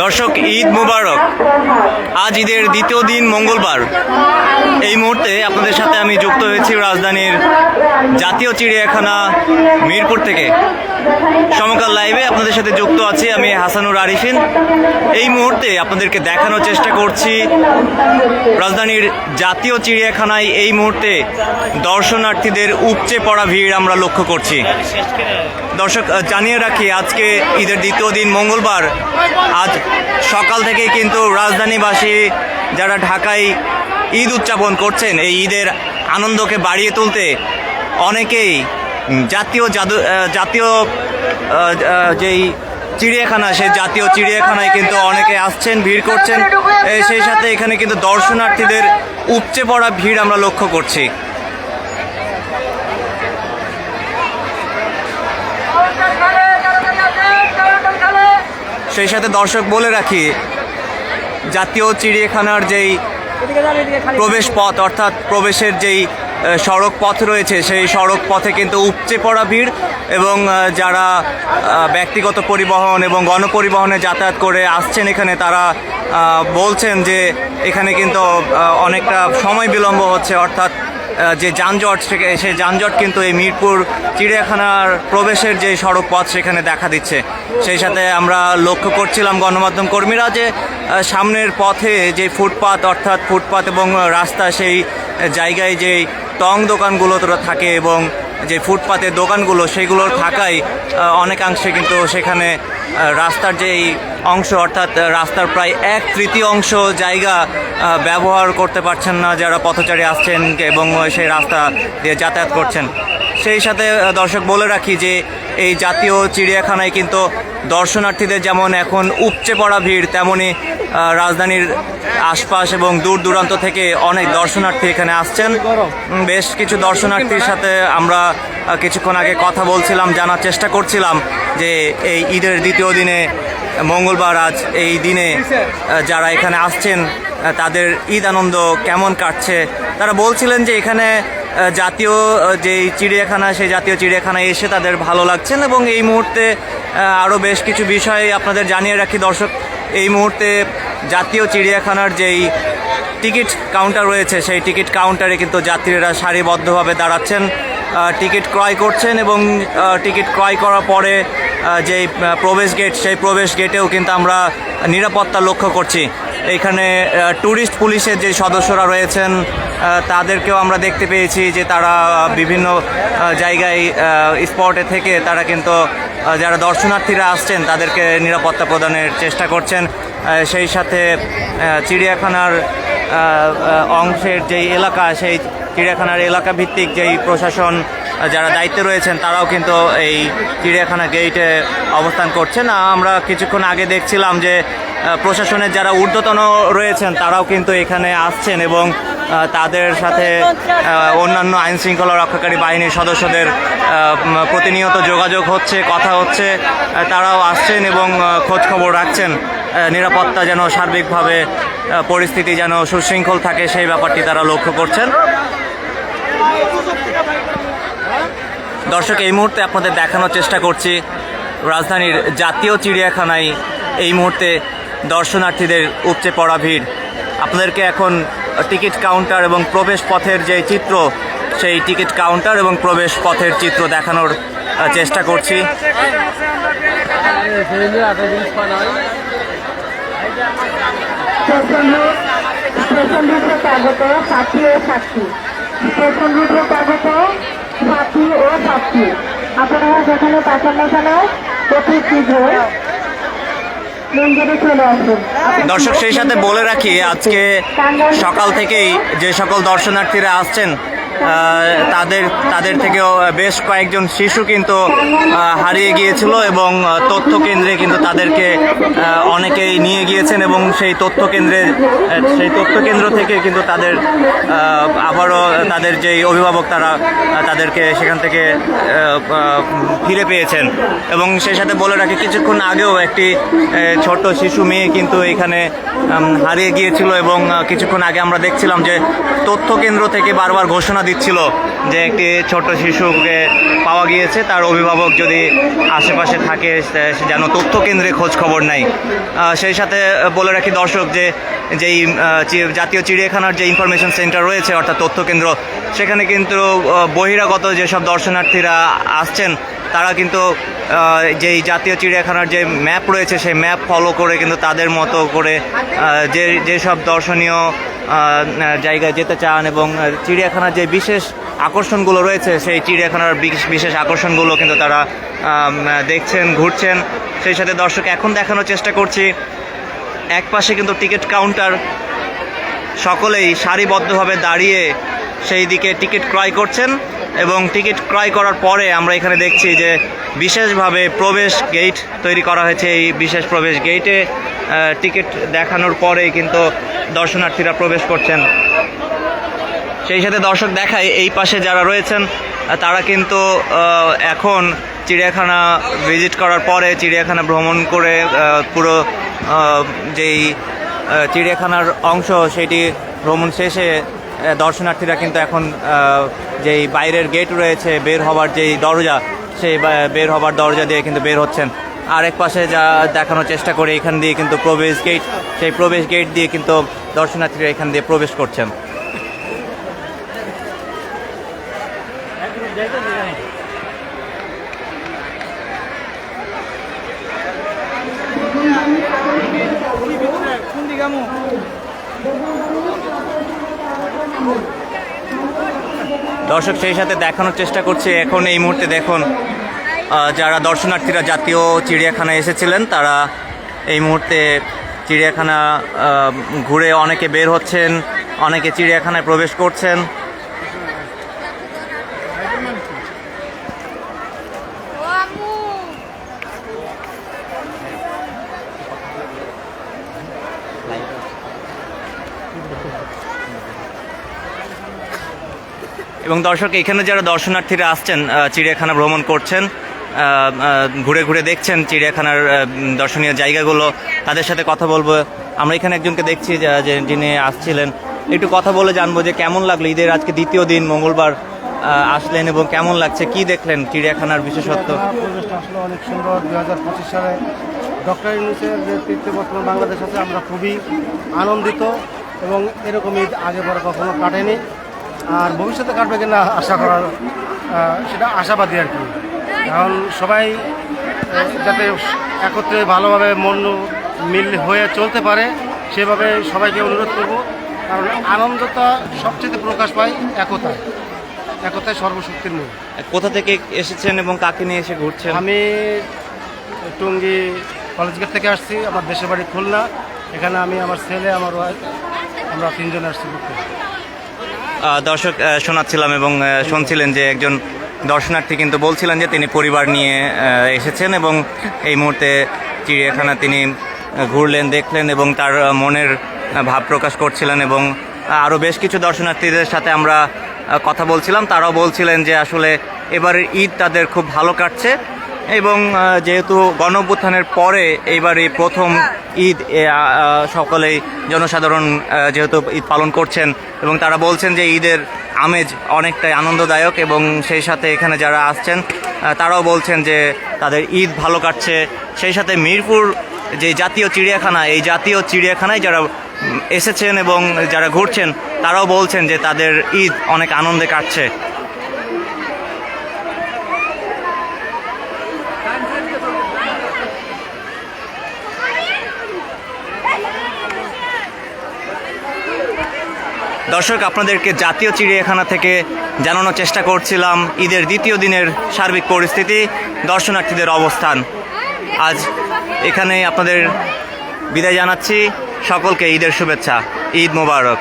দর্শক, ঈদ মুবারক। আজ ঈদের দ্বিতীয় দিন, মঙ্গলবার। এই মুহূর্তে আপনাদের সাথে আমি যুক্ত হয়েছি রাজধানীর জাতীয় চিড়িয়াখানা মিরপুর থেকে। সমকাল লাইভে আপনাদের সাথে যুক্ত আছি আমি হাসানুর আরিফিন। এই মুহূর্তে আপনাদেরকে দেখানোর চেষ্টা করছি রাজধানীর জাতীয় চিড়িয়াখানায় এই মুহূর্তে দর্শনার্থীদের উপচে পড়া ভিড় আমরা লক্ষ্য করছি। দর্শক, জানিয়ে রাখি, আজকে ঈদের দ্বিতীয় দিন, মঙ্গলবার। আজ সকাল থেকে কিন্তু রাজধানীবাসী যারা ঢাকায় ঈদ উদযাপন করছেন, এই ঈদের আনন্দকে বাড়িয়ে তুলতে অনেকেই জাতীয় যেই চিড়িয়াখানা, সেই জাতীয় চিড়িয়াখানায় কিন্তু অনেকে আসছেন, ভিড় করছেন। সেই সাথে এখানে কিন্তু দর্শনার্থীদের উপচে পড়া ভিড় আমরা লক্ষ্য করছি। সেই সাথে দর্শক বলে রাখি, জাতীয় চিড়িয়াখানার যেই প্রবেশ পথ, অর্থাৎ প্রবেশের যেই সড়ক পথ রয়েছে, সেই সড়ক পথে কিন্তু উপচে পড়া ভিড়। এবং যারা ব্যক্তিগত পরিবহন এবং গণপরিবহনে যাতায়াত করে আসছেন এখানে, তারা বলছেন যে এখানে কিন্তু অনেকটা সময় বিলম্ব হচ্ছে, অর্থাৎ যে যানজট, সেই যানজট কিন্তু এই মিরপুর চিড়িয়াখানার প্রবেশের যে সড়ক পথ সেখানে দেখা দিচ্ছে। সেই সাথে আমরা লক্ষ্য করছিলাম গণমাধ্যম কর্মীরা যে সামনের পথে যে ফুটপাত, অর্থাৎ ফুটপাত এবং রাস্তা, সেই জায়গায় যে টং দোকানগুলো থাকে এবং যে ফুটপাতের দোকানগুলো, সেইগুলোর থাকায় অনেকাংশে কিন্তু সেখানে রাস্তার যেই অংশ, অর্থাৎ রাস্তার প্রায় 1/3 জায়গা ব্যবহার করতে পারছেন না যারা পথচারী আসছেন এবং সেই রাস্তা দিয়ে যাতায়াত করছেন। সেই সাথে দর্শক বলে রাখি যে এই জাতীয় চিড়িয়াখানায় কিন্তু দর্শনার্থীদের যেমন এখন উপচে পড়া ভিড়, তেমনি রাজধানীর আশপাশ এবং দূর দূরান্ত থেকে অনেক দর্শনার্থী এখানে আসছেন। বেশ কিছু দর্শনার্থীর সাথে আমরা কিছুক্ষণ আগে কথা বলছিলাম, জানার চেষ্টা করছিলাম যে এই ঈদের দ্বিতীয় দিনে, মঙ্গলবার, আজ এই দিনে যারা এখানে আসছেন তাদের ঈদ আনন্দ কেমন কাটছে। তারা বলছিলেন যে এখানে জাতীয় যেই চিড়িয়াখানা, সেই জাতীয় চিড়িয়াখানায় এসে তাদের ভালো লাগছেন। এবং এই মুহূর্তে আরও বেশ কিছু বিষয় আপনাদের জানিয়ে রাখি দর্শক, এই মুহূর্তে জাতীয় চিড়িয়াখানার যেই টিকিট কাউন্টার রয়েছে, সেই টিকিট কাউন্টারে কিন্তু যাত্রীরা সারিবদ্ধভাবে দাঁড়াচ্ছেন, টিকিট ক্রয় করছেন। এবং টিকিট ক্রয় করার পরে যেই প্রবেশ গেট, সেই প্রবেশ গেটেও কিন্তু আমরা নিরাপত্তা লক্ষ্য করছি। এখানে ট্যুরিস্ট পুলিশের যে সদস্যরা রয়েছেন তাদেরকেও আমরা দেখতে পেয়েছি যে তারা বিভিন্ন জায়গায় স্পটে থেকে তারা কিন্তু যারা দর্শনার্থীরা আসছেন তাদেরকে নিরাপত্তা প্রদানের চেষ্টা করছেন। সেই সাথে চিড়িয়াখানার অংশের যেই এলাকা, সেই চিড়িয়াখানার এলাকা ভিত্তিক যেই প্রশাসন যারা দায়িত্বে রয়েছেন তারাও কিন্তু এই চিড়িয়াখানা গেটে অবস্থান করছেন। আমরা কিছুক্ষণ আগে দেখছিলাম যে প্রশাসনের যারা ঊর্ধ্বতন রয়েছেন তারাও কিন্তু এখানে আসছেন এবং তাদের সাথে অন্যান্য আইন শৃঙ্খলা রক্ষাকারী বাহিনীর সদস্যদের প্রতিনিয়ত যোগাযোগ হচ্ছে, কথা হচ্ছে। তারাও আসছেন এবং খোঁজখবর রাখছেন নিরাপত্তা যেন সার্বিকভাবে পরিস্থিতি যেন সুশৃঙ্খল থাকে, সেই ব্যাপারটি তারা লক্ষ্য করছেন। দর্শক, এই মুহূর্তে আপনাদের দেখানোর চেষ্টা করছি রাজধানীর জাতীয় চিড়িয়াখানায় এই মুহূর্তে দর্শনার্থীদের উপচে পড়া ভিড়। আপনাদেরকে এখন টিকিট কাউন্টার এবং প্রবেশ পথের যে চিত্র, সেই টিকিট কাউন্টার এবং প্রবেশ পথের চিত্র দেখানোর চেষ্টা করছি। আপনারা যেখানে পাঠান না কেন অতি শীঘ্র দর্শক, সেই সাথে বলে রাখি, আজকে সকাল থেকেই যে সকল দর্শনার্থীরা আসছেন তাদের থেকেও বেশ কয়েকজন শিশু কিন্তু হারিয়ে গিয়েছিল এবং তথ্য কেন্দ্রে কিন্তু তাদেরকে অনেকেই নিয়ে গিয়েছেন এবং সেই তথ্য কেন্দ্র থেকে কিন্তু তাদের আবারও তাদের যেই অভিভাবক তাদেরকে সেখান থেকে ফিরে পেয়েছেন। এবং সেই সাথে বলে রাখি, কিছুক্ষণ আগেও একটি ছোট শিশু মেয়ে কিন্তু এখানে হারিয়ে গিয়েছিল এবং কিছুক্ষণ আগে আমরা দেখছিলাম যে তথ্য কেন্দ্র থেকে বারবার ঘোষণা দিচ্ছিল যে একটি ছোট শিশুকে পাওয়া পাওয়া গিয়েছে, তার অভিভাবক যদি আশেপাশে থাকে সে যেন তথ্য কেন্দ্রে খোঁজ খবর নেয়। সেই সাথে বলে রাখি দর্শক যে যেই জাতীয় চিড়িয়াখানার যে ইনফরমেশন সেন্টার রয়েছে অর্থাৎ তথ্য কেন্দ্র, সেখানে কিন্তু বহিরাগত যেসব দর্শনার্থীরা আসছেন তারা কিন্তু যেই জাতীয় চিড়িয়াখানার যে ম্যাপ রয়েছে সেই ম্যাপ ফলো করে কিন্তু তাদের মতো করে যেসব দর্শনীয় জায়গায় যেতে চান এবং চিড়িয়াখানার যে বিশেষ আকর্ষণগুলো রয়েছে সেই চিড়িয়াখানার বিশেষ আকর্ষণগুলো কিন্তু তারা দেখছেন, ঘুরছেন। সেই সাথে দর্শক এখন দেখানোর চেষ্টা করছি, এক পাশে কিন্তু টিকিট কাউন্টার, সকলেই সারিবদ্ধভাবে দাঁড়িয়ে সেই দিকে টিকিট ক্রয় করছেন এবং টিকিট ক্রয় করার পরে আমরা এখানে দেখছি যে বিশেষভাবে প্রবেশ গেট তৈরি করা হয়েছে। এই বিশেষ প্রবেশ গেটে টিকিট দেখানোর পরেই কিন্তু দর্শনার্থীরা প্রবেশ করছেন। সেই সাথে দর্শক দেখায় এই পাশে যারা রয়েছেন তারা কিন্তু এখন চিড়িয়াখানা ভিজিট করার পরে, চিড়িয়াখানা ভ্রমণ করে পুরো যেই চিড়িয়াখানার অংশ সেটি ভ্রমণ শেষে দর্শনার্থীরা কিন্তু এখন যেই বাইরের গেট রয়েছে, বের হবার যেই দরজা, সেই বের হবার দরজা দিয়ে কিন্তু বের হচ্ছেন। আরেক পাশে যা দেখানোর চেষ্টা করে এখান দিয়ে কিন্তু প্রবেশ গেট, সেই প্রবেশ গেট দিয়ে কিন্তু দর্শনার্থীরা এখান দিয়ে প্রবেশ করছেন। দর্শক সেই সাথে দেখানোর চেষ্টা করছে এখন এই মুহূর্তে দেখুন যারা দর্শনার্থীরা জাতীয় চিড়িয়াখানায় এসেছিলেন তারা এই মুহূর্তে চিড়িয়াখানা ঘুরে অনেকে বের হচ্ছেন, অনেকে চিড়িয়াখানায় প্রবেশ করছেন। এবং দর্শক এখানে যারা দর্শনার্থীরা আসছেন চিড়িয়াখানা ভ্রমণ করছেন, ঘুরে ঘুরে দেখছেন চিড়িয়াখানার দর্শনীয় জায়গাগুলো, তাদের সাথে কথা বলবো। আমরা এখানে একজনকে দেখছি যে যিনি আসছিলেন, একটু কথা বলে জানবো যে কেমন লাগলো, ঈদের আজকে দ্বিতীয় দিন মঙ্গলবার আসলেন এবং কেমন লাগছে, কি দেখলেন চিড়িয়াখানার বিশেষত্ব? পরিবেশটা আসলে অনেক সুন্দর। 2025 সালে ডক্টর ইউনূসের নেতৃত্বে বর্তমান বাংলাদেশ আছে, আমরা খুবই আনন্দিত এবং এরকম ঈদ আগে পরে কখনো কাটেনি, আর ভবিষ্যতে কাটবে কিনা আশা করার সেটা আশাবাদী আর কি। এখন সবাই যাতে একত্রে ভালোভাবে মন মিল হয়ে চলতে পারে সেভাবে সবাইকে অনুরোধ করব, কারণ আনন্দটা সবচেয়ে প্রকাশ পায় একতায়, একতায় সর্বশক্তির মূল। কোথা থেকে এসেছেন এবং কাকে নিয়ে এসে ঘুরছেন? আমি টঙ্গী কলেজ গেট থেকে আসছি, আমার দেশের বাড়ি খুলনা। এখানে আমি, আমার ছেলে, আমার ওয়াইফ, আমরা তিনজন আসছি ঘুরতে। দর্শক শোনাচ্ছিলাম এবং শুনছিলেন যে একজন দর্শনার্থী কিন্তু বলছিলেন যে তিনি পরিবার নিয়ে এসেছেন এবং এই মুহূর্তে চিড়িয়াখানা তিনি ঘুরলেন, দেখলেন এবং তার মনের ভাব প্রকাশ করছিলেন। এবং আরও বেশ কিছু দর্শনার্থীদের সাথে আমরা কথা বলছিলাম, তারাও বলছিলেন যে আসলে এবারের ঈদ তাদের খুব ভালো কাটছে এবং যেহেতু গণঅভ্যুত্থানের পরে এইবারই প্রথম ঈদ, সকলেই জনসাধারণ যেহেতু ঈদ পালন করছেন এবং তারা বলছেন যে ঈদের আমেজ অনেকটাই আনন্দদায়ক এবং সেই সাথে এখানে যারা আসছেন তারাও বলছেন যে তাদের ঈদ ভালো কাটছে। সেই সাথে মিরপুর যে জাতীয় চিড়িয়াখানা, এই জাতীয় চিড়িয়াখানায় যারা এসেছেন এবং যারা ঘুরছেন তারাও বলছেন যে তাদের ঈদ অনেক আনন্দে কাটছে। দর্শক আপনাদেরকে জাতীয় চিড়িয়াখানা থেকে জানানোর চেষ্টা করছিলাম ঈদের দ্বিতীয় দিনের সার্বিক পরিস্থিতি, দর্শনার্থীদের অবস্থান। আজ এখানে আপনাদের বিদায় জানাচ্ছি, সকলকে ঈদের শুভেচ্ছা, ঈদ মোবারক।